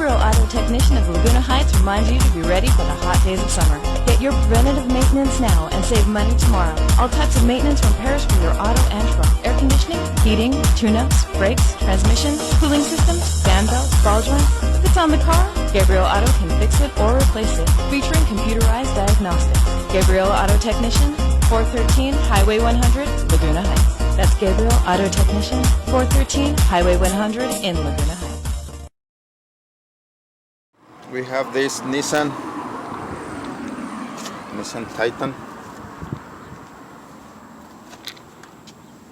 Gabriel Auto Technician of Laguna Heights reminds you to be ready for the hot days of summer. Get your preventative maintenance now and save money tomorrow. All types of maintenance repairs for your auto and truck. Air conditioning, heating, tune-ups, brakes, transmission, cooling systems, fan belts, ball joints. If it's on the car, Gabriel Auto can fix it or replace it, featuring computerized diagnostics. Gabriel Auto Technician, 413 Highway 100, Laguna Heights. That's Gabriel Auto Technician, 413 Highway 100 in Laguna Heights. We have this Nissan Titan.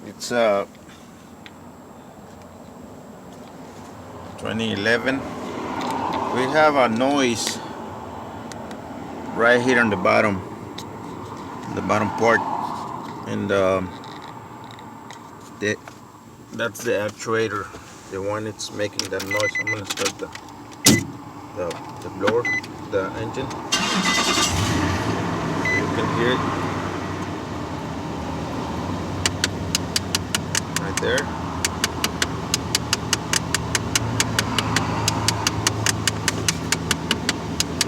It's 2011. We have a noise right here on the bottom part, and that's the actuator, the one it's making that noise. I'm gonna start the blower, the engine. You can hear it right there.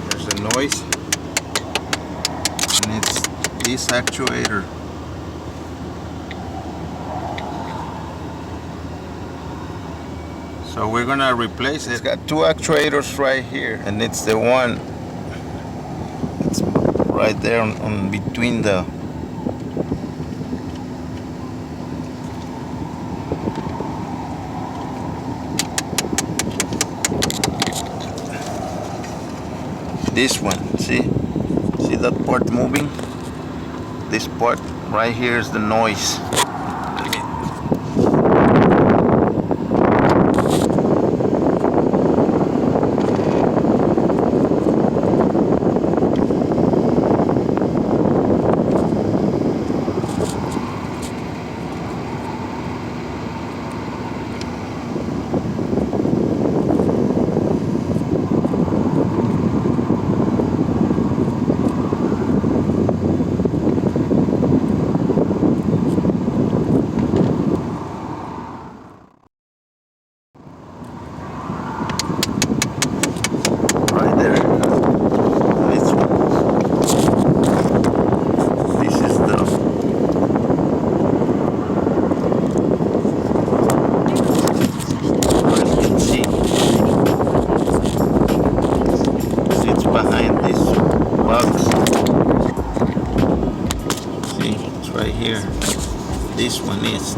There's a noise, and it's this actuator. So we're gonna replace it. It's got two actuators right here, and it's the one that's right there on between this one. See that part moving? This part right here is the noise.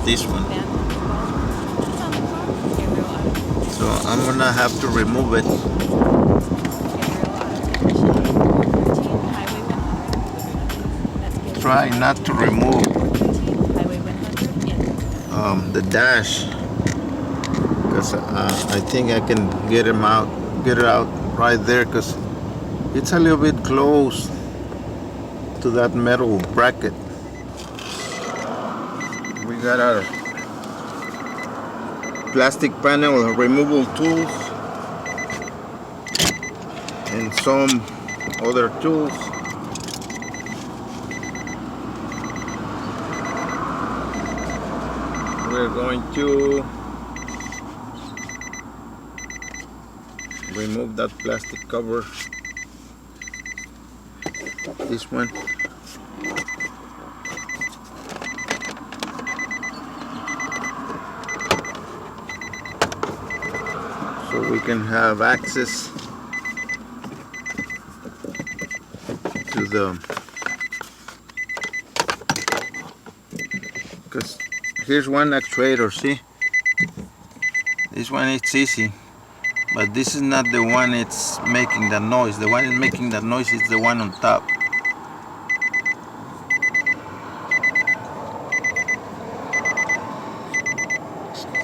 This one. So I'm gonna have to remove it. Try not to remove the dash, because I think I can get it out right there, because it's a little bit close to that metal bracket. We got our plastic panel removal tools and some other tools. We're going to remove that plastic cover, this one. So we can have access to because here's one actuator, see? This one it's easy, but this is not the one it's making the noise. The one that's making the noise is the one on top.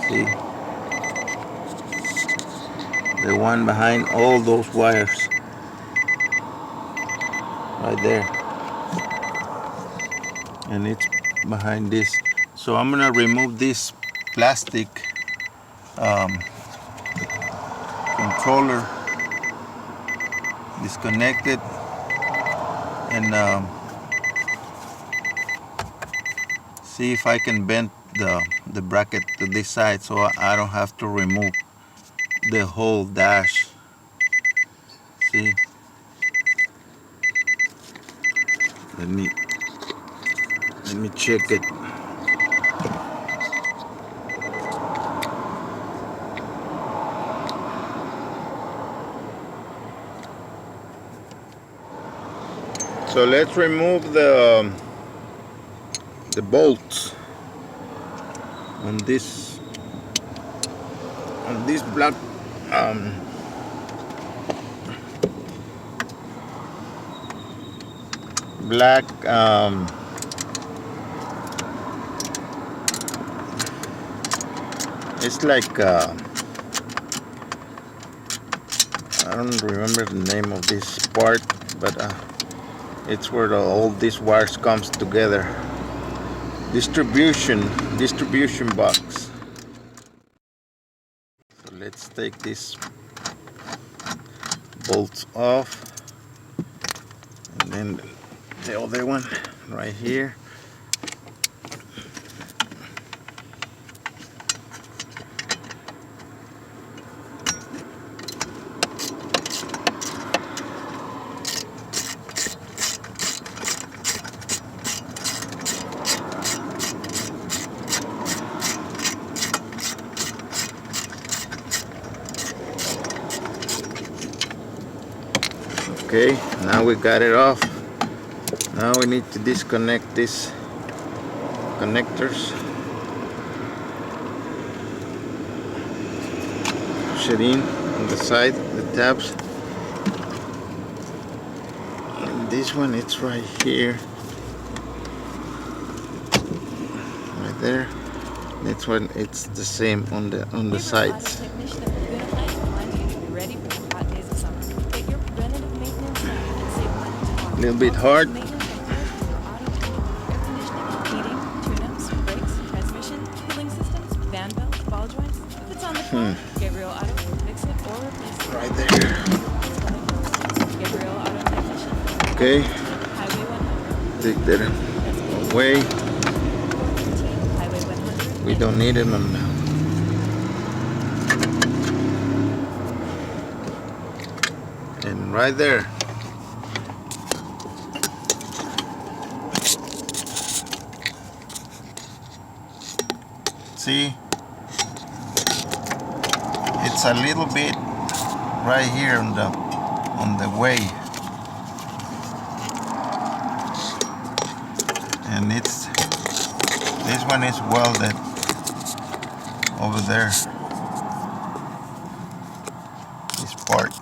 See? The one behind all those wires right there, and it's behind this. So I'm gonna remove this plastic controller, disconnect it, and see if I can bend the bracket to this side, so I don't have to remove the whole dash. See, let me check it. So let's remove the bolts on this black it's like I don't remember the name of this part, but it's where all these wires comes together. Distribution box. So let's take this bolts off, and then the other one right here. Okay, now we got it off. Now we need to disconnect these connectors. Push it in on the side, the tabs. And this one, it's right here. Right there. This one, it's the same on the sides. A little bit hard. Right there. Okay. Take that away. We don't need it on now. And right there. See, it's a little bit right here on the way, and this one is welded over there. This part,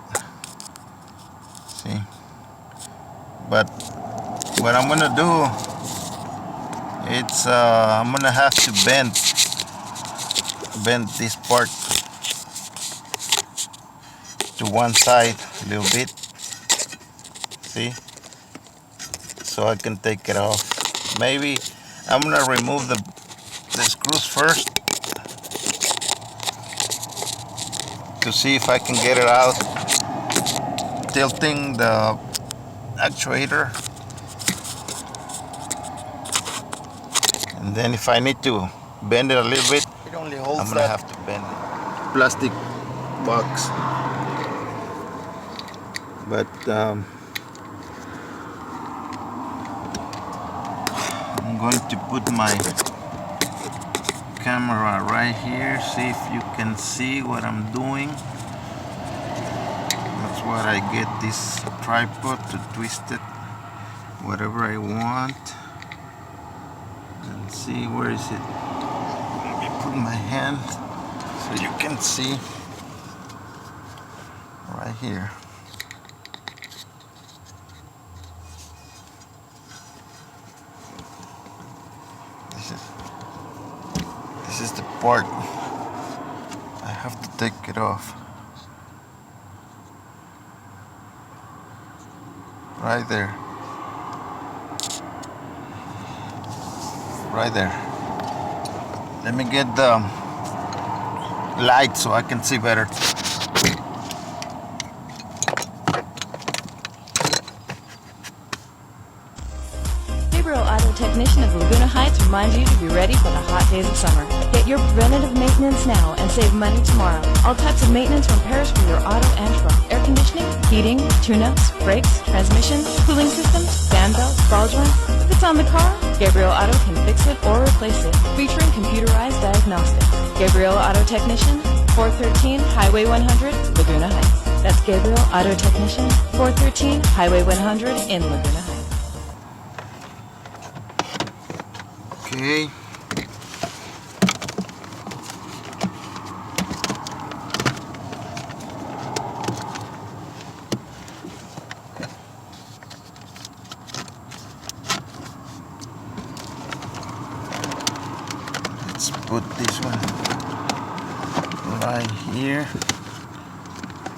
see. But what I'm gonna do, it's I'm gonna have to bend this part to one side a little bit, see, so I can take it off. Maybe I'm gonna remove the screws first to see if I can get it out, tilting the actuator, and then if I need to bend it a little bit, I'm gonna have to bend it. Plastic box. But I'm going to put my camera right here, see if you can see what I'm doing. That's what I get this tripod to twist it whatever I want. And see, where is it? Let me put my hand so you can see right here. This is the part. I have to take it off. Right there. Right there. Let me get the light so I can see better. Auto Technician of Laguna Heights reminds you to be ready for the hot days of summer. Get your preventative maintenance now and save money tomorrow. All types of maintenance repairs for your auto and truck, air conditioning, heating, heating, tune-ups, brakes, transmission, cooling systems, fan belts, ball joints. If it's on the car, Gabriel Auto can fix it or replace it, featuring computerized diagnostics. Gabriel Auto Technician, 413 Highway 100, Laguna Heights. That's Gabriel Auto Technician, 413 Highway 100 in Laguna Heights. Okay. Let's put this one right here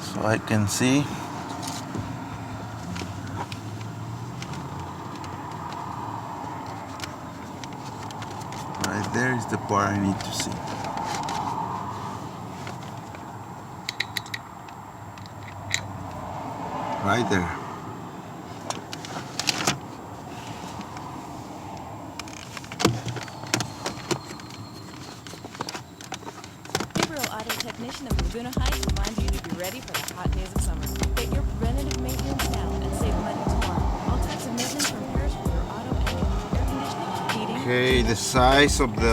so I can see. Right there is the part I need to see. Right there. Gabriel Auto Technician of Laguna Heights reminds you to be ready for the hot days of summer. Get your preventative maintenance now and save money tomorrow. All types of maintenance from Paris for your auto and air conditioning, heating. Okay, the size of the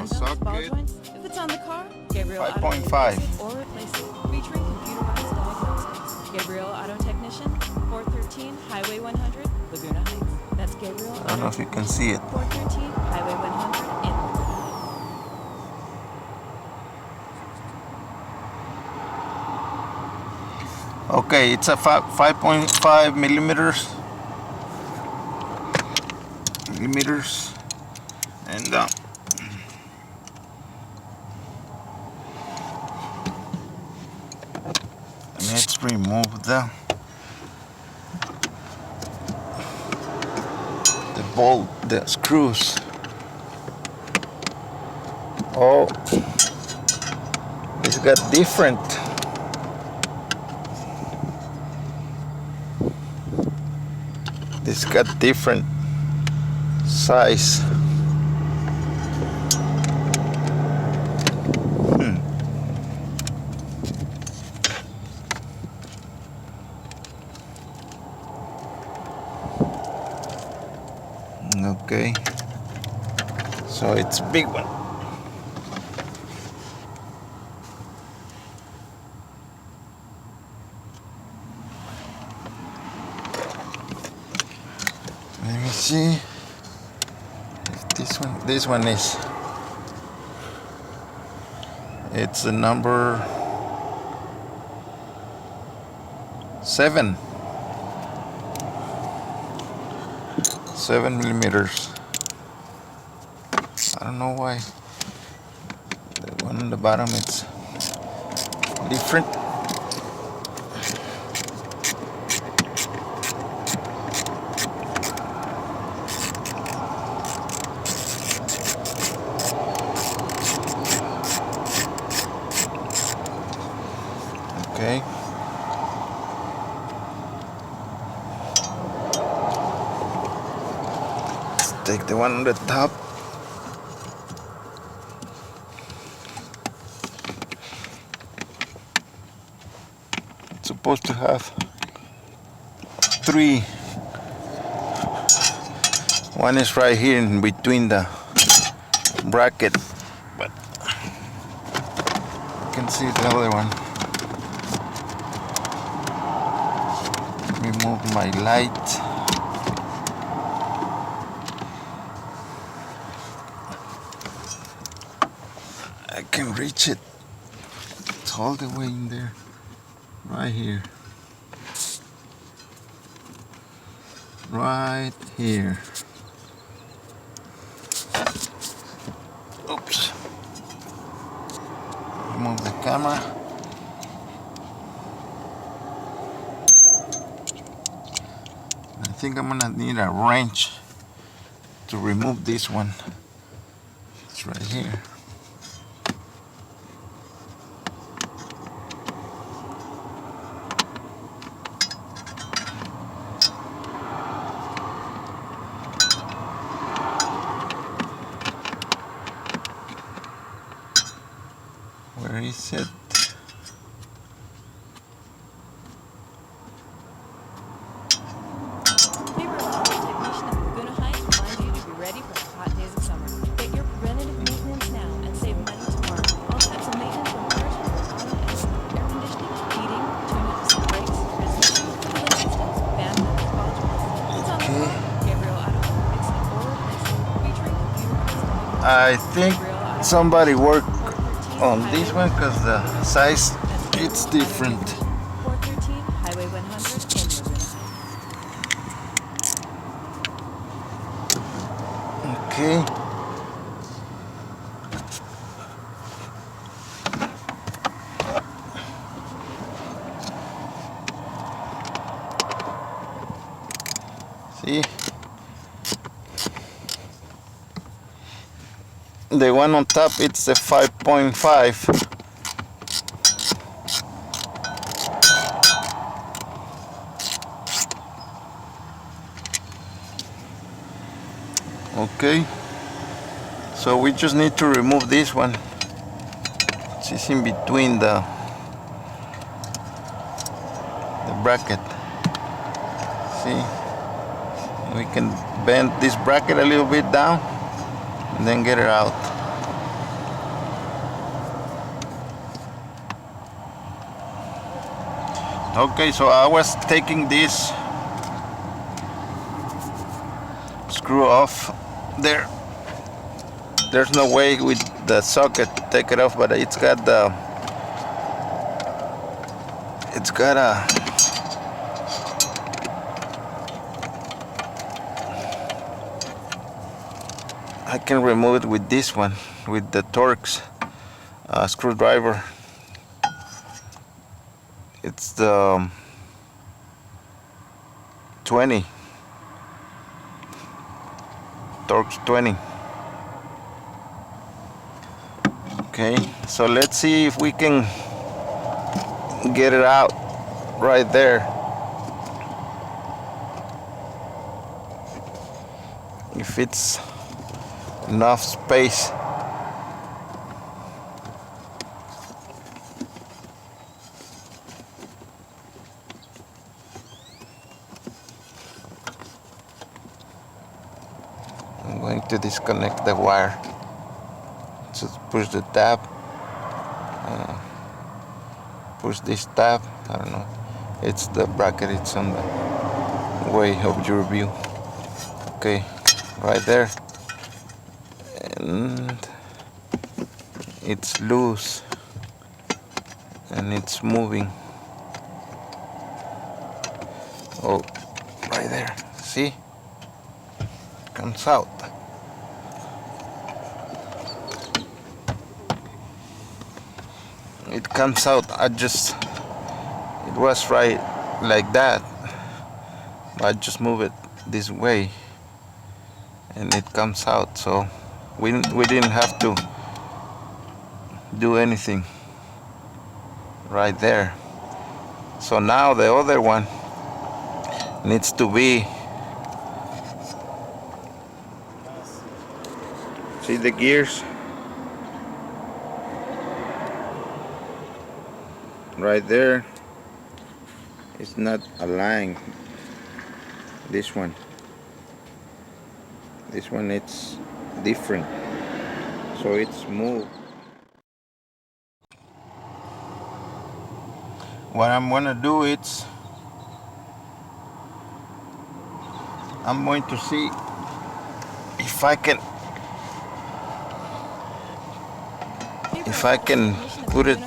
socket. If it's on the car, Gabriel Auto 5.5. will fix it or replace it, featuring computerized diagnostics. Gabriel Auto Technician, 413 Highway 100, Laguna Heights. That's Gabriel I don't know Auto if you can see it. 413 Highway 100 in Laguna Heights. Okay, it's a 5.5 millimeters, and let's remove the bolt, the screws. Oh, it's got different. It's got different size. Okay, so it's a big one. Let me see if this one is, it's the number 7 millimeters. I don't know why the one on the bottom it's different. Okay. Let's take the one on the top. It's supposed to have 3. One is right here in between the bracket, but you can see the other one. Remove my light. I can reach it. It's all the way in there. Right here. Right here. Oops. Remove the camera. I think I'm gonna need a wrench to remove this one. It's right here. Where is it? I think somebody worked on this one because the size it's different. 413 Highway 100 in Laguna Heights. Okay. See, the one on top, it's the 5.5. Okay, so we just need to remove this one. It's in between the bracket. See, we can bend this bracket a little bit down and then get it out. Okay, so I was taking this screw off there. There's no way with the socket to take it off, but it's got a I can remove it with this one, with the Torx screwdriver. It's the 20 Torx 20. Okay, so let's see if we can get it out right there. If it's enough space. I'm going to disconnect the wire. Just push the tab. Push this tab. I don't know. It's the bracket. It's on the way of your view. Okay, right there. And it's loose and it's moving. Oh, right there. See? Comes out. It comes out. It was right like that. I just move it this way and it comes out. So we didn't have to do anything right there. So now the other one needs to be, see the gears right there. It's not aligned. This one it's different, so it's moved. What I'm gonna do is I'm going to see if I can put it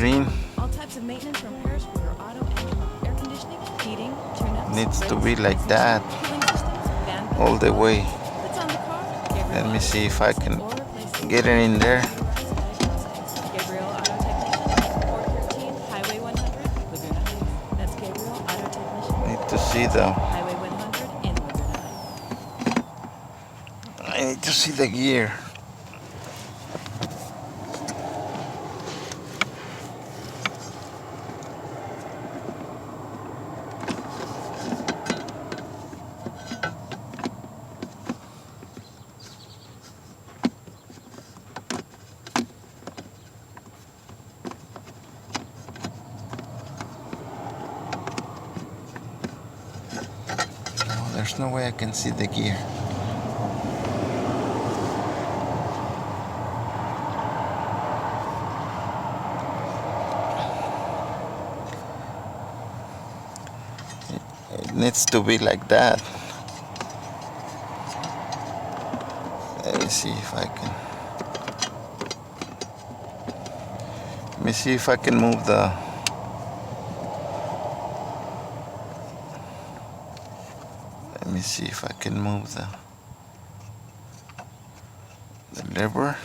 in. All types of maintenance and repairs for your auto and truck. Air conditioning, heating, tune-ups, Needs to be brakes, like that cooling systems, fan all the way. It's on the car. Gabriel Let me see if I can or replace it. get it in there. Gabriel Auto Technician, 413 Highway 100, Laguna Heights. That's Gabriel Auto Technician. Need to see the Highway 100 in Laguna Heights. I need to see the gear. There's no way I can see the gear. It needs to be like that. see if I can. Let me see if I can move the. Let me see if I can move the lever.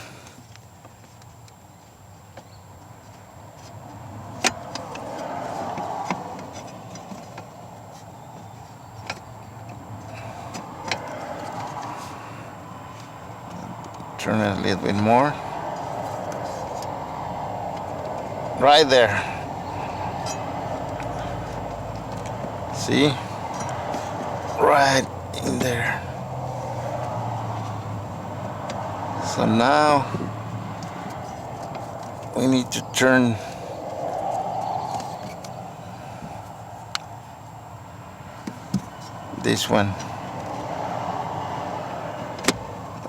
Turn it a little bit more. Right there. See? Right in there. So now we need to turn this one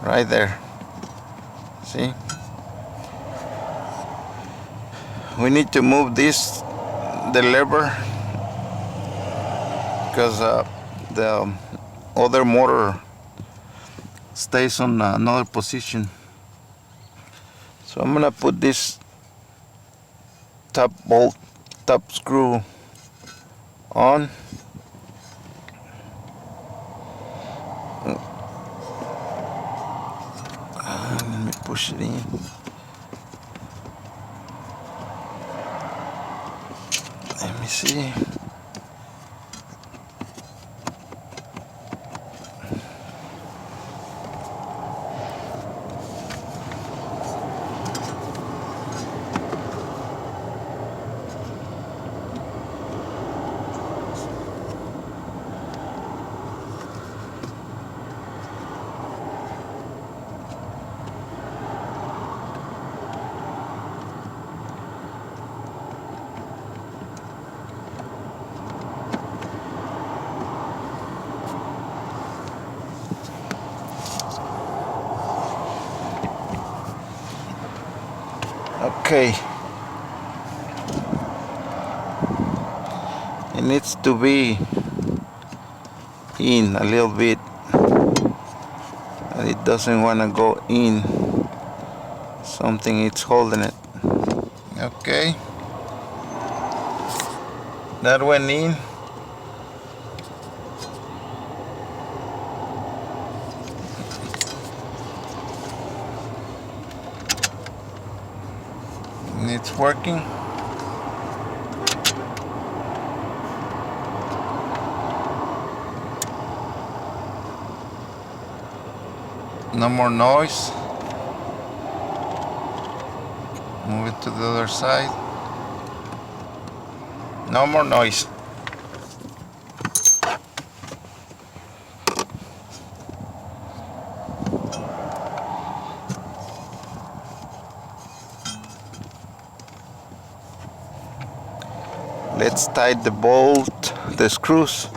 right there. See? We need to move the lever, because the other motor stays on another position. So I'm gonna put this top screw on. Let me push it in. Let me see. Okay, it needs to be in a little bit, and it doesn't want to go in. Something is holding it. Okay, that went in. It's working. No more noise. Move it to the other side. No more noise. Let's tie the screws.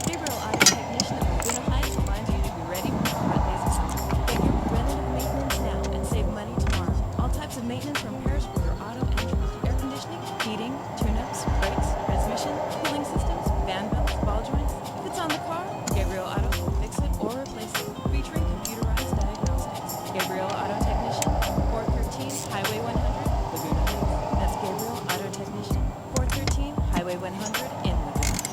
Gabriel Auto Technician of Laguna Heights reminds you to be ready for the hot days of summer. Get your preventative maintenance now and save money tomorrow. All types of maintenance from Paris for your auto and truck. Air conditioning, heating, tune-ups, brakes, transmission, cooling systems, fan belts, ball joints. If it's on the car, Gabriel Auto will fix it or replace it, featuring computerized diagnostics. Gabriel Auto Technician, 413 Highway 100, Laguna Heights. That's Gabriel Auto Technician, 413 Highway 100 in Laguna Heights.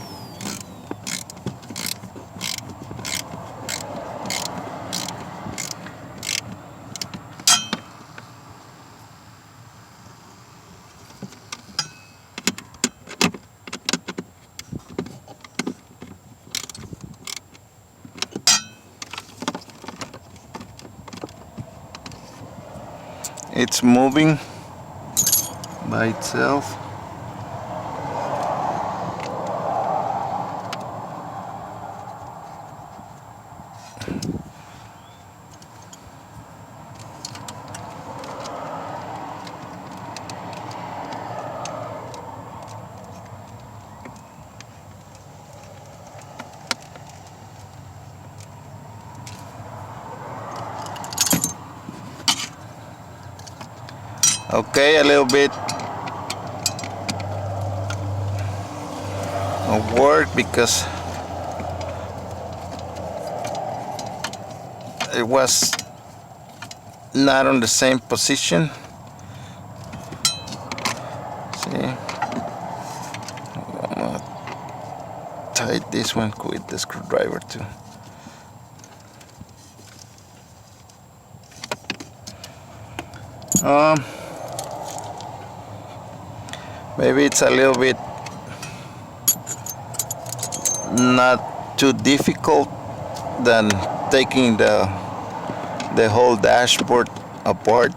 It's moving by itself. Okay, a little bit work because it was not on the same position. See, I'm gonna tighten this one with the screwdriver too. Maybe it's a little bit not too difficult than taking the whole dashboard apart.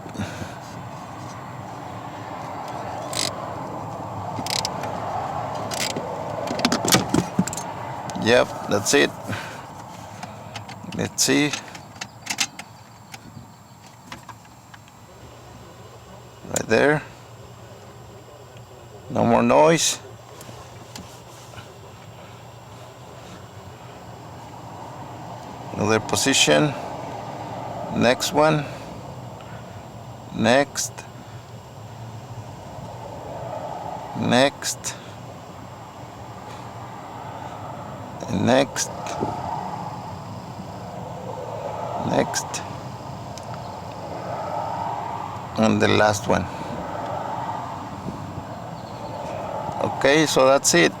Yep, that's it. Let's see. Right there. No more noise. Another position. Next one. Next. Next. And next. Next. And the last one. Okay, so that's it.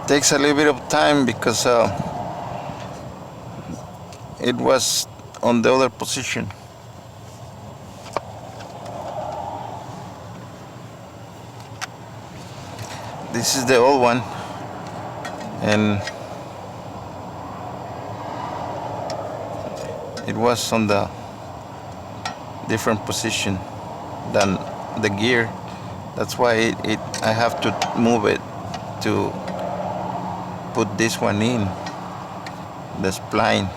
Takes a little bit of time because it was on the other position. This is the old one, and it was on the different position than the gear. That's why I have to move it to put this one in the spline.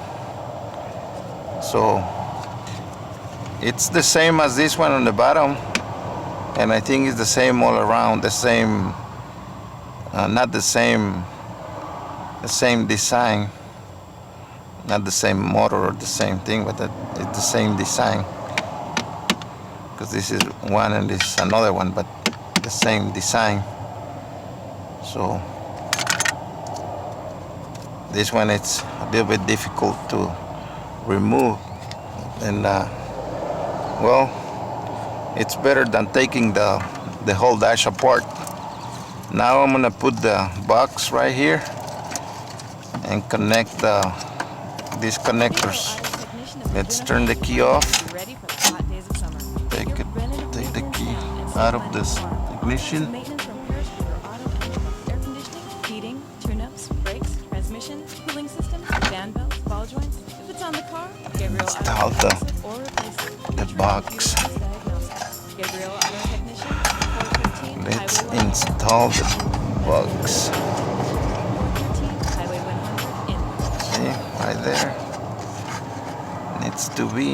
So it's the same as this one on the bottom, and I think it's the same all around, the same, not the same design, not the same motor or the same thing, but it's the same design, because this is one and this is another one, but the same design. So this one, it's a little bit difficult to remove, and well, it's better than taking the whole dash apart. Now I'm gonna put the box right here and connect these connectors. Let's turn the key off. Take the key out of this ignition. Heating, tune-ups, brakes, transmission, cooling system, fan belts, ball joints. If it's on the car, Gabriel Install the box. Gabriel Auto Technician, 413 Let's Highway 100. install the box. 413 Highway 100 in. See, right there. Needs to be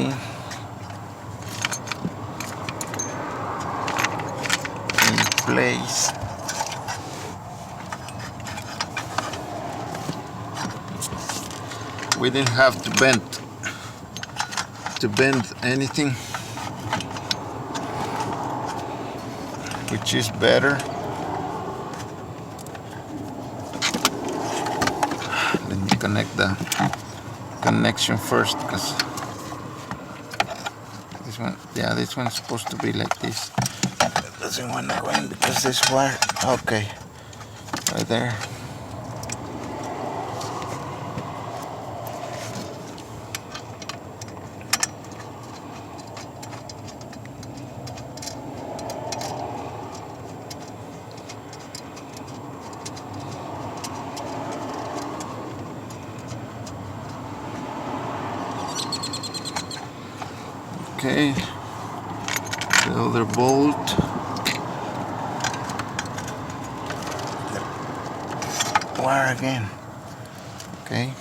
in place. We didn't have to bend anything, which is better. Let me connect the connection first, because this one, yeah, this one's supposed to be like this. It doesn't want to go in because this wire, okay, right there. Okay, the other bolt. The wire again. Okay.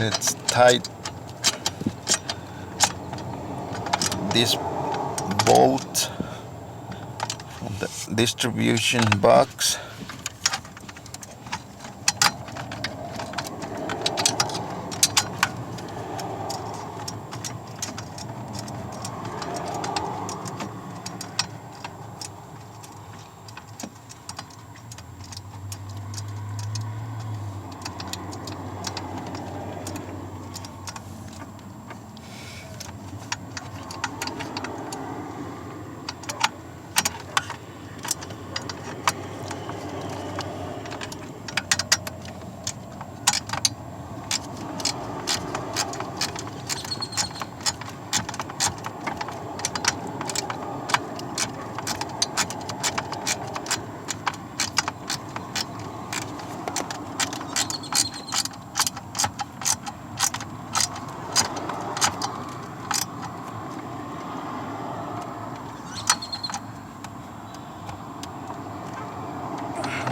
Let's tight this bolt from the distribution box.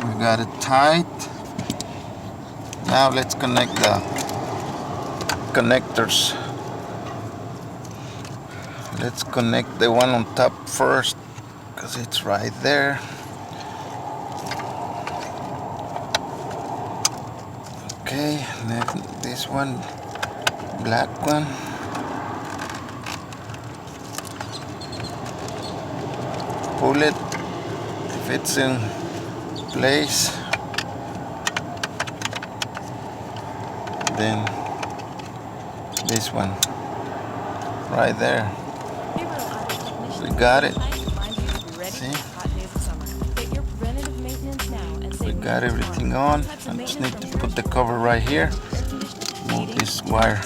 We got it tight. Now let's connect the connectors. Let's connect the one on top first because it's right there. Okay, then this one, black one. Pull it if it's in place, then this one right there. We got it. See? We got everything on. I just need to put the cover right here. Move this wire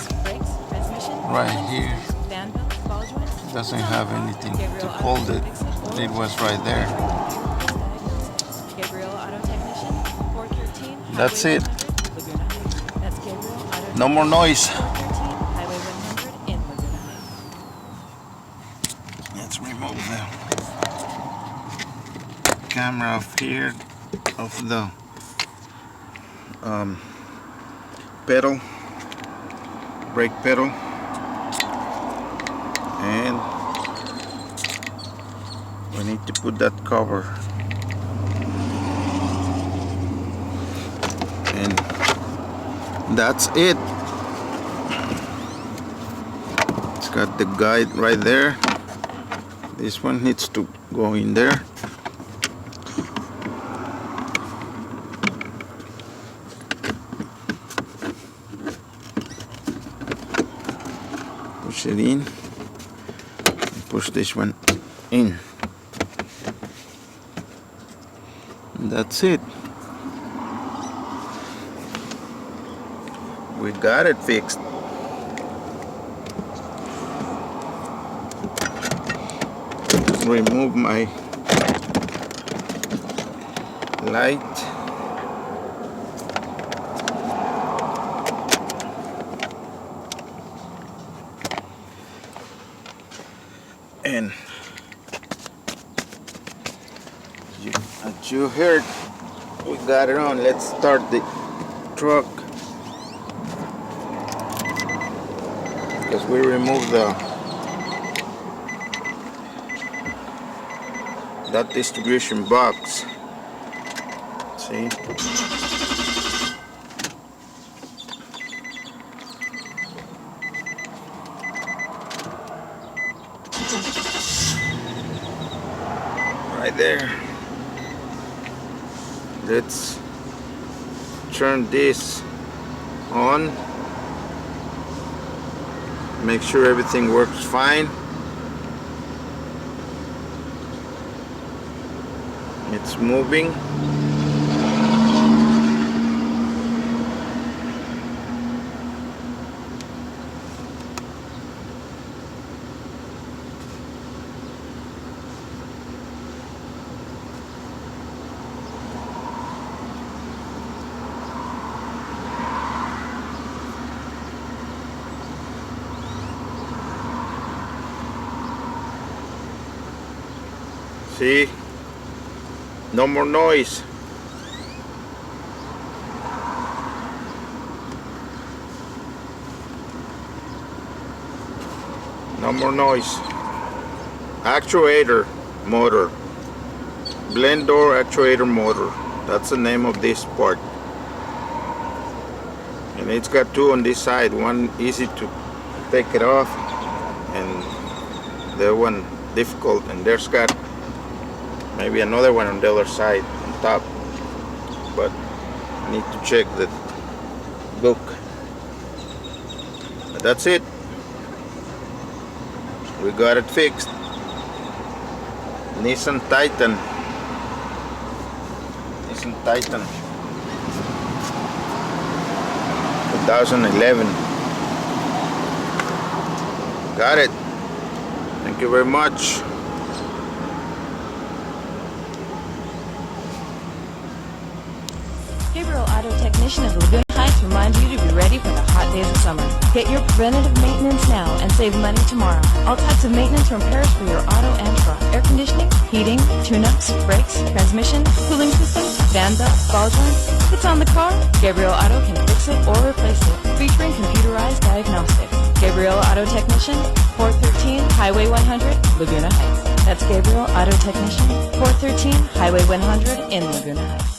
right here. Doesn't have anything to hold it. It was right there. That's it. No more noise. Let's remove the camera off here of the pedal, brake pedal, and we need to put that cover. And that's it. It's got the guide right there. This one needs to go in there. Push it in. Push this one in. And that's it. We got it fixed. Remove my light. And as you heard, we got it on. Let's start the truck. Because we removed that distribution box. See? Right there. Let's turn this on. Make sure everything works fine. It's moving. See? No more noise. No more noise. Actuator motor. Blend door actuator motor. That's the name of this part. And it's got two on this side. One easy to take it off, and the one difficult. And there's got maybe another one on the other side on top. But I need to check the book. But that's it. We got it fixed. Nissan Titan 2011. Got it. Thank you very much. Gabriel Auto Technician of Laguna Heights reminds you to be ready for the hot days of summer. Get your preventative maintenance now and save money tomorrow. All types of maintenance and repairs for your auto and truck. Air conditioning, heating, tune-ups, brakes, transmission, cooling systems, fan belts, ball joints. It's on the car. Gabriel Auto can fix it or replace it. Featuring computerized diagnostics. Gabriel Auto Technician, 413 Highway 100, Laguna Heights. That's Gabriel Auto Technician, 413 Highway 100 in Laguna Heights.